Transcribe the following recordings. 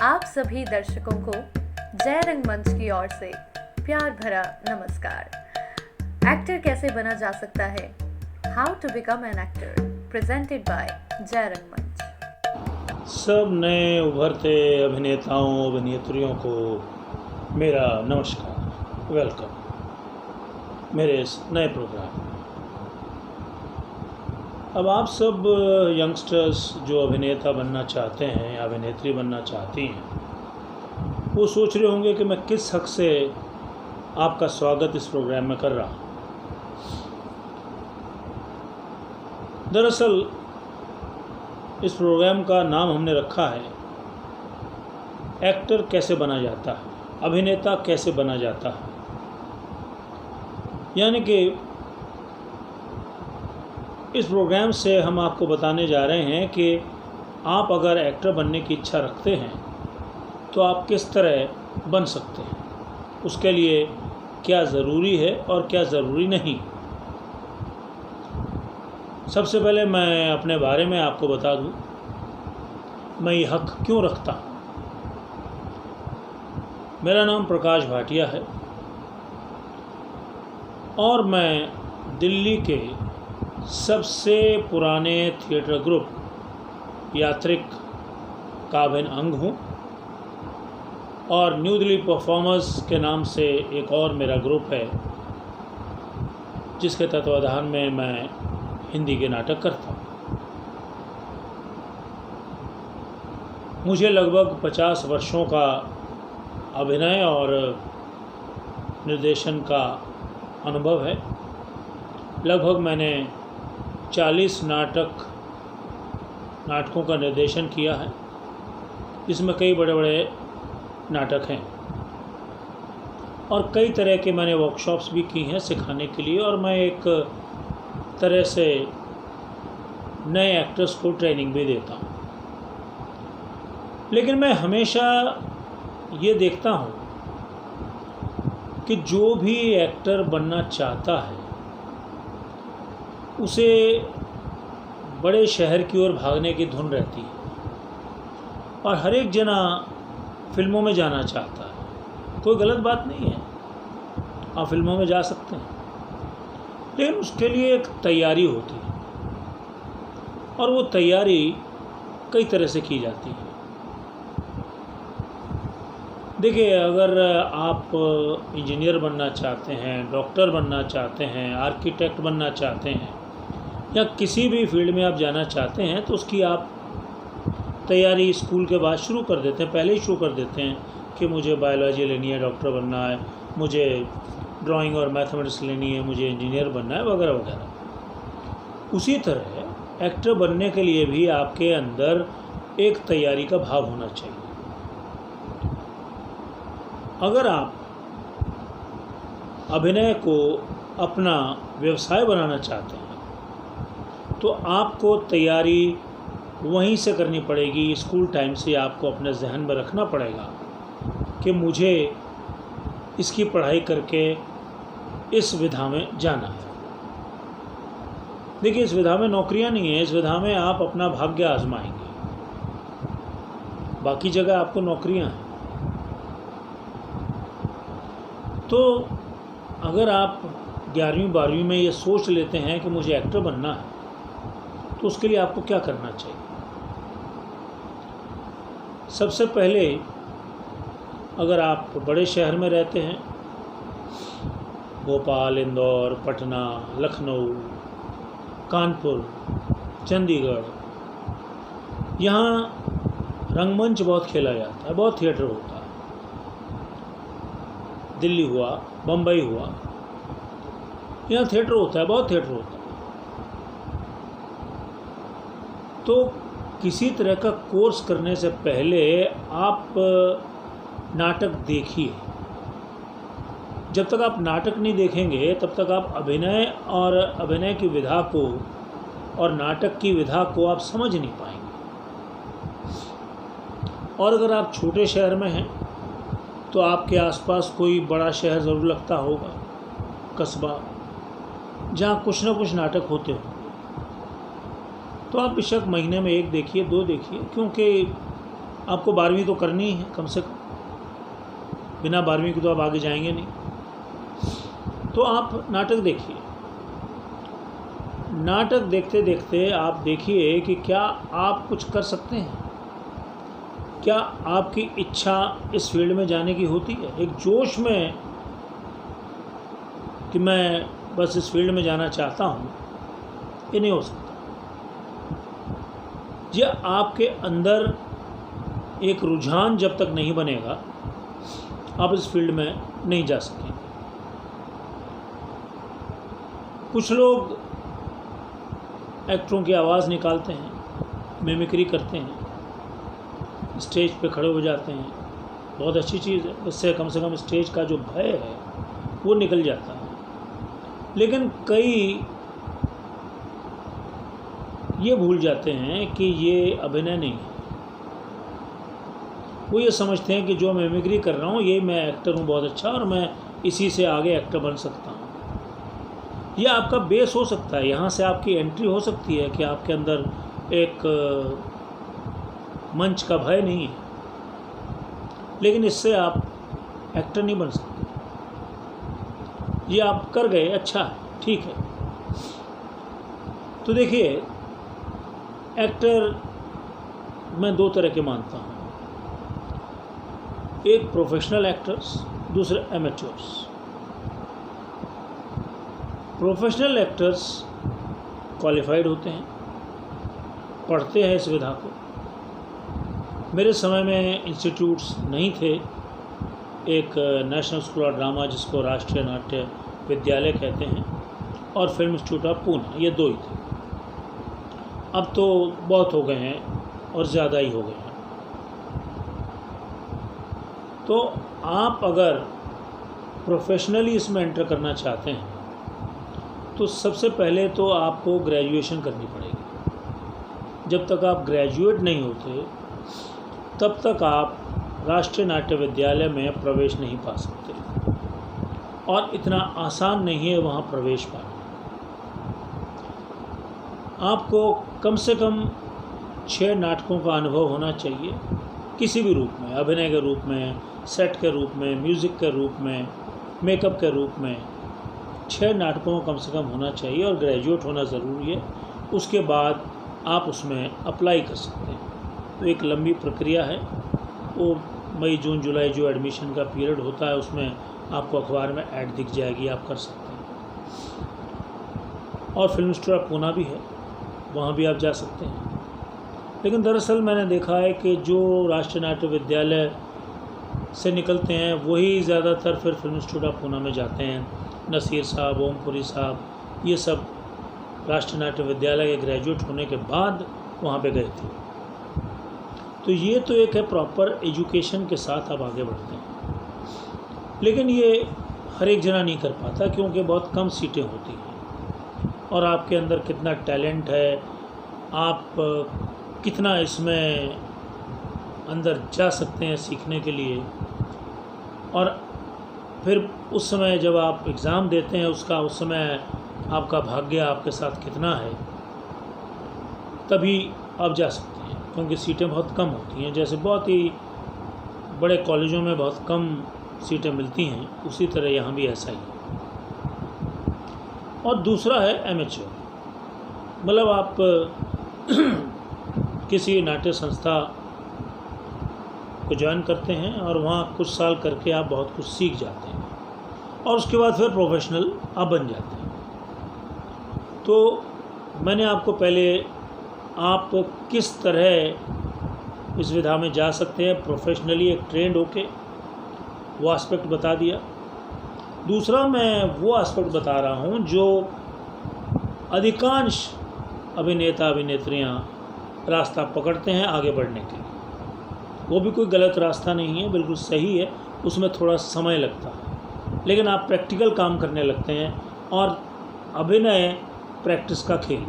आप सभी दर्शकों को जय रंगमंच की ओर से प्यार भरा नमस्कार। एक्टर कैसे बना जा सकता है, how to become an actor, presented by Jai Rangmanch. सब नए उभरते अभिनेताओं अभिनेत्रियों को मेरा नमस्कार, वेलकम मेरे इस नए प्रोग्राम में। अब आप सब यंगस्टर्स जो अभिनेता बनना चाहते हैं या अभिनेत्री बनना चाहती हैं, वो सोच रहे होंगे कि मैं किस हक से आपका स्वागत इस प्रोग्राम में कर रहा हूँ। दरअसल इस प्रोग्राम का नाम हमने रखा है एक्टर कैसे बना जाता है, अभिनेता कैसे बना जाता है। यानी कि इस प्रोग्राम से हम आपको बताने जा रहे हैं कि आप अगर एक्टर बनने की इच्छा रखते हैं तो आप किस तरह बन सकते हैं, उसके लिए क्या ज़रूरी है और क्या ज़रूरी नहीं। सबसे पहले मैं अपने बारे में आपको बता दूं, मैं ये हक क्यों रखता हूँ। मेरा नाम प्रकाश भाटिया है और मैं दिल्ली के सबसे पुराने थिएटर ग्रुप यात्रिक का अभिन्न अंग हूँ और न्यू दिल्ली परफॉर्मर्स के नाम से एक और मेरा ग्रुप है जिसके तत्वाधान में मैं हिंदी के नाटक करता हूँ। मुझे लगभग 50 वर्षों का अभिनय और निर्देशन का अनुभव है। लगभग मैंने 40 नाटकों का निर्देशन किया है, इसमें कई बड़े बड़े नाटक हैं और कई तरह के मैंने वर्कशॉप्स भी की हैं सिखाने के लिए, और मैं एक तरह से नए एक्टर्स को ट्रेनिंग भी देता हूँ। लेकिन मैं हमेशा ये देखता हूँ कि जो भी एक्टर बनना चाहता है उसे बड़े शहर की ओर भागने की धुन रहती है और हर एक जना फिल्मों में जाना चाहता है। कोई गलत बात नहीं है, आप फिल्मों में जा सकते हैं, लेकिन उसके लिए एक तैयारी होती है और वो तैयारी कई तरह से की जाती है। देखिए, अगर आप इंजीनियर बनना चाहते हैं, डॉक्टर बनना चाहते हैं, आर्किटेक्ट बनना चाहते हैं या किसी भी फील्ड में आप जाना चाहते हैं तो उसकी आप तैयारी स्कूल के बाद शुरू कर देते हैं, पहले ही शुरू कर देते हैं कि मुझे बायोलॉजी लेनी है, डॉक्टर बनना है, मुझे ड्राइंग और मैथमेटिक्स लेनी है, मुझे इंजीनियर बनना है, वगैरह वगैरह। उसी तरह एक्टर बनने के लिए भी आपके अंदर एक तैयारी का भाव होना चाहिए। अगर आप अभिनय को अपना व्यवसाय बनाना चाहते हैं तो आपको तैयारी वहीं से करनी पड़ेगी। स्कूल टाइम से आपको अपने जहन में रखना पड़ेगा कि मुझे इसकी पढ़ाई करके इस विधा में जाना है। देखिए, इस विधा में नौकरियां नहीं है, इस विधा में आप अपना भाग्य आजमाएंगे, बाकी जगह आपको नौकरियां हैं। तो अगर आप 11वीं 12वीं में ये सोच लेते हैं कि मुझे एक्टर बनना है तो उसके लिए आपको क्या करना चाहिए। सबसे पहले, अगर आप बड़े शहर में रहते हैं, भोपाल, इंदौर, पटना, लखनऊ, कानपुर, चंडीगढ़, यहाँ रंगमंच बहुत खेला जाता है, बहुत थिएटर होता है। दिल्ली हुआ, बम्बई हुआ, यहाँ थिएटर होता है, बहुत थिएटर होता है। तो किसी तरह का कोर्स करने से पहले आप नाटक देखिए। जब तक आप नाटक नहीं देखेंगे तब तक आप अभिनय और अभिनय की विधा को और नाटक की विधा को आप समझ नहीं पाएंगे। और अगर आप छोटे शहर में हैं तो आपके आसपास कोई बड़ा शहर ज़रूर लगता होगा, कस्बा, जहाँ कुछ ना कुछ नाटक होते हो। तो आप बेशक महीने में 1 देखिए, 2 देखिए, क्योंकि आपको 12वीं तो करनी ही है कम से कम, बिना 12वीं के तो आप आगे जाएंगे नहीं। तो आप नाटक देखिए, नाटक देखते देखते आप देखिए कि क्या आप कुछ कर सकते हैं, क्या आपकी इच्छा इस फील्ड में जाने की होती है। एक जोश में कि मैं बस इस फील्ड में जाना चाहता हूँ, ये नहीं हो सकता। ये आपके अंदर एक रुझान जब तक नहीं बनेगा, आप इस फील्ड में नहीं जा सकेंगे। कुछ लोग एक्टरों की आवाज़ निकालते हैं, मिमिक्री करते हैं, स्टेज पे खड़े हो जाते हैं, बहुत अच्छी चीज़ है, इससे कम से कम स्टेज का जो भय है वो निकल जाता है। लेकिन कई ये भूल जाते हैं कि ये अभिनय नहीं है। वो ये समझते हैं कि जो मैं मिमिक्री कर रहा हूँ ये मैं एक्टर हूँ बहुत अच्छा, और मैं इसी से आगे एक्टर बन सकता हूँ। ये आपका बेस हो सकता है, यहाँ से आपकी एंट्री हो सकती है कि आपके अंदर एक मंच का भय नहीं है, लेकिन इससे आप एक्टर नहीं बन सकते। ये आप कर गए, अच्छा है, ठीक है। तो देखिए, एक्टर मैं दो तरह के मानता हूँ, एक प्रोफेशनल एक्टर्स, दूसरे एमेच्योर्स। प्रोफेशनल एक्टर्स क्वालिफाइड होते हैं, पढ़ते हैं इस विधा को। मेरे समय में इंस्टीट्यूट्स नहीं थे, एक नेशनल स्कूल ऑफ ड्रामा जिसको राष्ट्रीय नाट्य विद्यालय कहते हैं, और फिल्म इंस्टीट्यूट ऑफ पूना, ये दो ही थे। अब तो बहुत हो गए हैं और ज़्यादा ही हो गए हैं। तो आप अगर प्रोफेशनली इसमें एंटर करना चाहते हैं तो सबसे पहले तो आपको ग्रेजुएशन करनी पड़ेगी। जब तक आप ग्रेजुएट नहीं होते तब तक आप राष्ट्रीय नाट्य विद्यालय में प्रवेश नहीं पा सकते, और इतना आसान नहीं है वहाँ प्रवेश पाना। आपको कम से कम 6 नाटकों का अनुभव होना चाहिए, किसी भी रूप में, अभिनय के रूप में, सेट के रूप में, म्यूज़िक के रूप में, मेकअप के रूप में। 6 नाटकों का कम से कम होना चाहिए, और ग्रेजुएट होना ज़रूरी है। उसके बाद आप उसमें अप्लाई कर सकते हैं। तो एक लंबी प्रक्रिया है, वो मई जून जुलाई जो एडमिशन का पीरियड होता है उसमें आपको अखबार में ऐड दिख जाएगी, आप कर सकते हैं। और फिल्म इंस्टीट्यूट ऑफ पूना भी है, वहाँ भी आप जा सकते हैं। लेकिन दरअसल मैंने देखा है कि जो राष्ट्रीय नाट्य विद्यालय से निकलते हैं वही ज़्यादातर फिर फिल्म इंस्टीट्यूट ऑफ पूना में जाते हैं। नसीर साहब, ओमपुरी साहब, ये सब राष्ट्रीय नाट्य विद्यालय के ग्रेजुएट होने के बाद वहाँ पे गए थे। तो ये तो एक है प्रॉपर एजुकेशन के साथ आप आगे बढ़ते हैं। लेकिन ये हर एक जना नहीं कर पाता, क्योंकि बहुत कम सीटें होती हैं, और आपके अंदर कितना टैलेंट है, आप कितना इसमें अंदर जा सकते हैं सीखने के लिए। और फिर उस समय जब आप एग्ज़ाम देते हैं उसका, उस समय आपका भाग्य आपके साथ कितना है, तभी आप जा सकते हैं, क्योंकि सीटें बहुत कम होती हैं। जैसे बहुत ही बड़े कॉलेजों में बहुत कम सीटें मिलती हैं, उसी तरह यहाँ भी ऐसा ही है। और दूसरा है एमेच्योर, मतलब आप किसी नाट्य संस्था को ज्वाइन करते हैं और वहाँ कुछ साल करके आप बहुत कुछ सीख जाते हैं, और उसके बाद फिर प्रोफेशनल आप बन जाते हैं। तो मैंने आपको पहले आप किस तरह इस विधा में जा सकते हैं प्रोफेशनली एक ट्रेंड होके, वो एस्पेक्ट बता दिया। दूसरा मैं वो एस्पेक्ट बता रहा हूँ जो अधिकांश अभिनेता अभिनेत्रियाँ रास्ता पकड़ते हैं आगे बढ़ने के लिए। वो भी कोई गलत रास्ता नहीं है, बिल्कुल सही है, उसमें थोड़ा समय लगता है, लेकिन आप प्रैक्टिकल काम करने लगते हैं, और अभिनय प्रैक्टिस का खेल।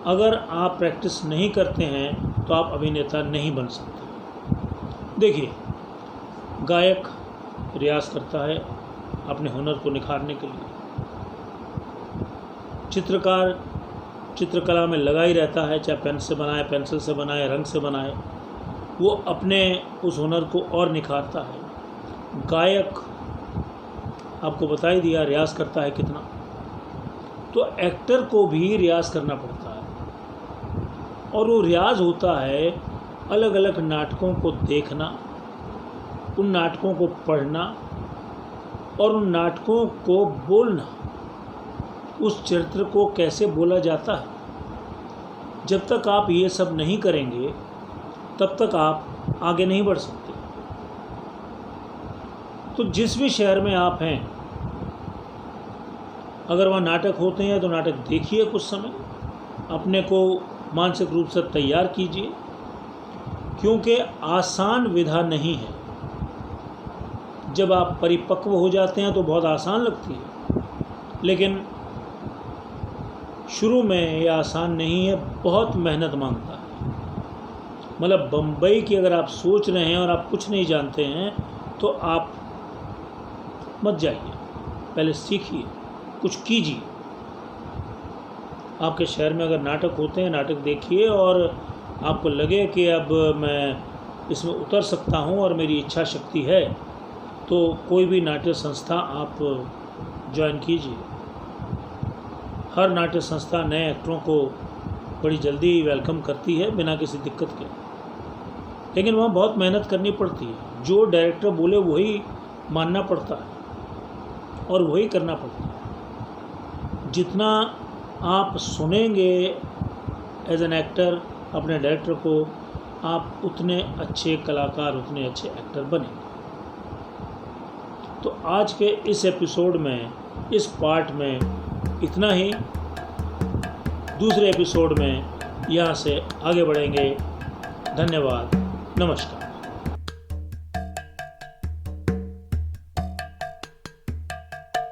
अगर आप प्रैक्टिस नहीं करते हैं तो आप अभिनेता नहीं बन सकते। देखिए, गायक रियाज़ करता है अपने हुनर को निखारने के लिए, चित्रकार चित्रकला में लगा ही रहता है, चाहे पेन से बनाए, पेंसिल से बनाए, रंग से बनाए, वो अपने उस हुनर को और निखारता है। गायक आपको बता ही दिया रियाज़ करता है कितना, तो एक्टर को भी रियाज़ करना पड़ता है। और वो रियाज़ होता है अलग अलग नाटकों को देखना, उन नाटकों को पढ़ना और उन नाटकों को बोलना, उस चरित्र को कैसे बोला जाता है। जब तक आप ये सब नहीं करेंगे तब तक आप आगे नहीं बढ़ सकते। तो जिस भी शहर में आप हैं, अगर वहाँ नाटक होते हैं तो नाटक देखिए, कुछ समय अपने को मानसिक रूप से तैयार कीजिए, क्योंकि आसान विधा नहीं है। जब आप परिपक्व हो जाते हैं तो बहुत आसान लगती है, लेकिन शुरू में ये आसान नहीं है, बहुत मेहनत मांगता है। मतलब बम्बई की अगर आप सोच रहे हैं और आप कुछ नहीं जानते हैं तो आप मत जाइए, पहले सीखिए, कुछ कीजिए। आपके शहर में अगर नाटक होते हैं, नाटक देखिए, और आपको लगे कि अब मैं इसमें उतर सकता हूँ और मेरी इच्छा शक्ति है, तो कोई भी नाट्य संस्था आप ज्वाइन कीजिए। हर नाट्य संस्था नए एक्टरों को बड़ी जल्दी वेलकम करती है बिना किसी दिक्कत के, लेकिन वहाँ बहुत मेहनत करनी पड़ती है। जो डायरेक्टर बोले वही मानना पड़ता है और वही करना पड़ता है। जितना आप सुनेंगे एज एन एक्टर अपने डायरेक्टर को, आप उतने अच्छे कलाकार, उतने अच्छे एक्टर बनेंगे। तो आज के इस एपिसोड में, इस पार्ट में इतना ही। दूसरे एपिसोड में यहाँ से आगे बढ़ेंगे। धन्यवाद, नमस्कार।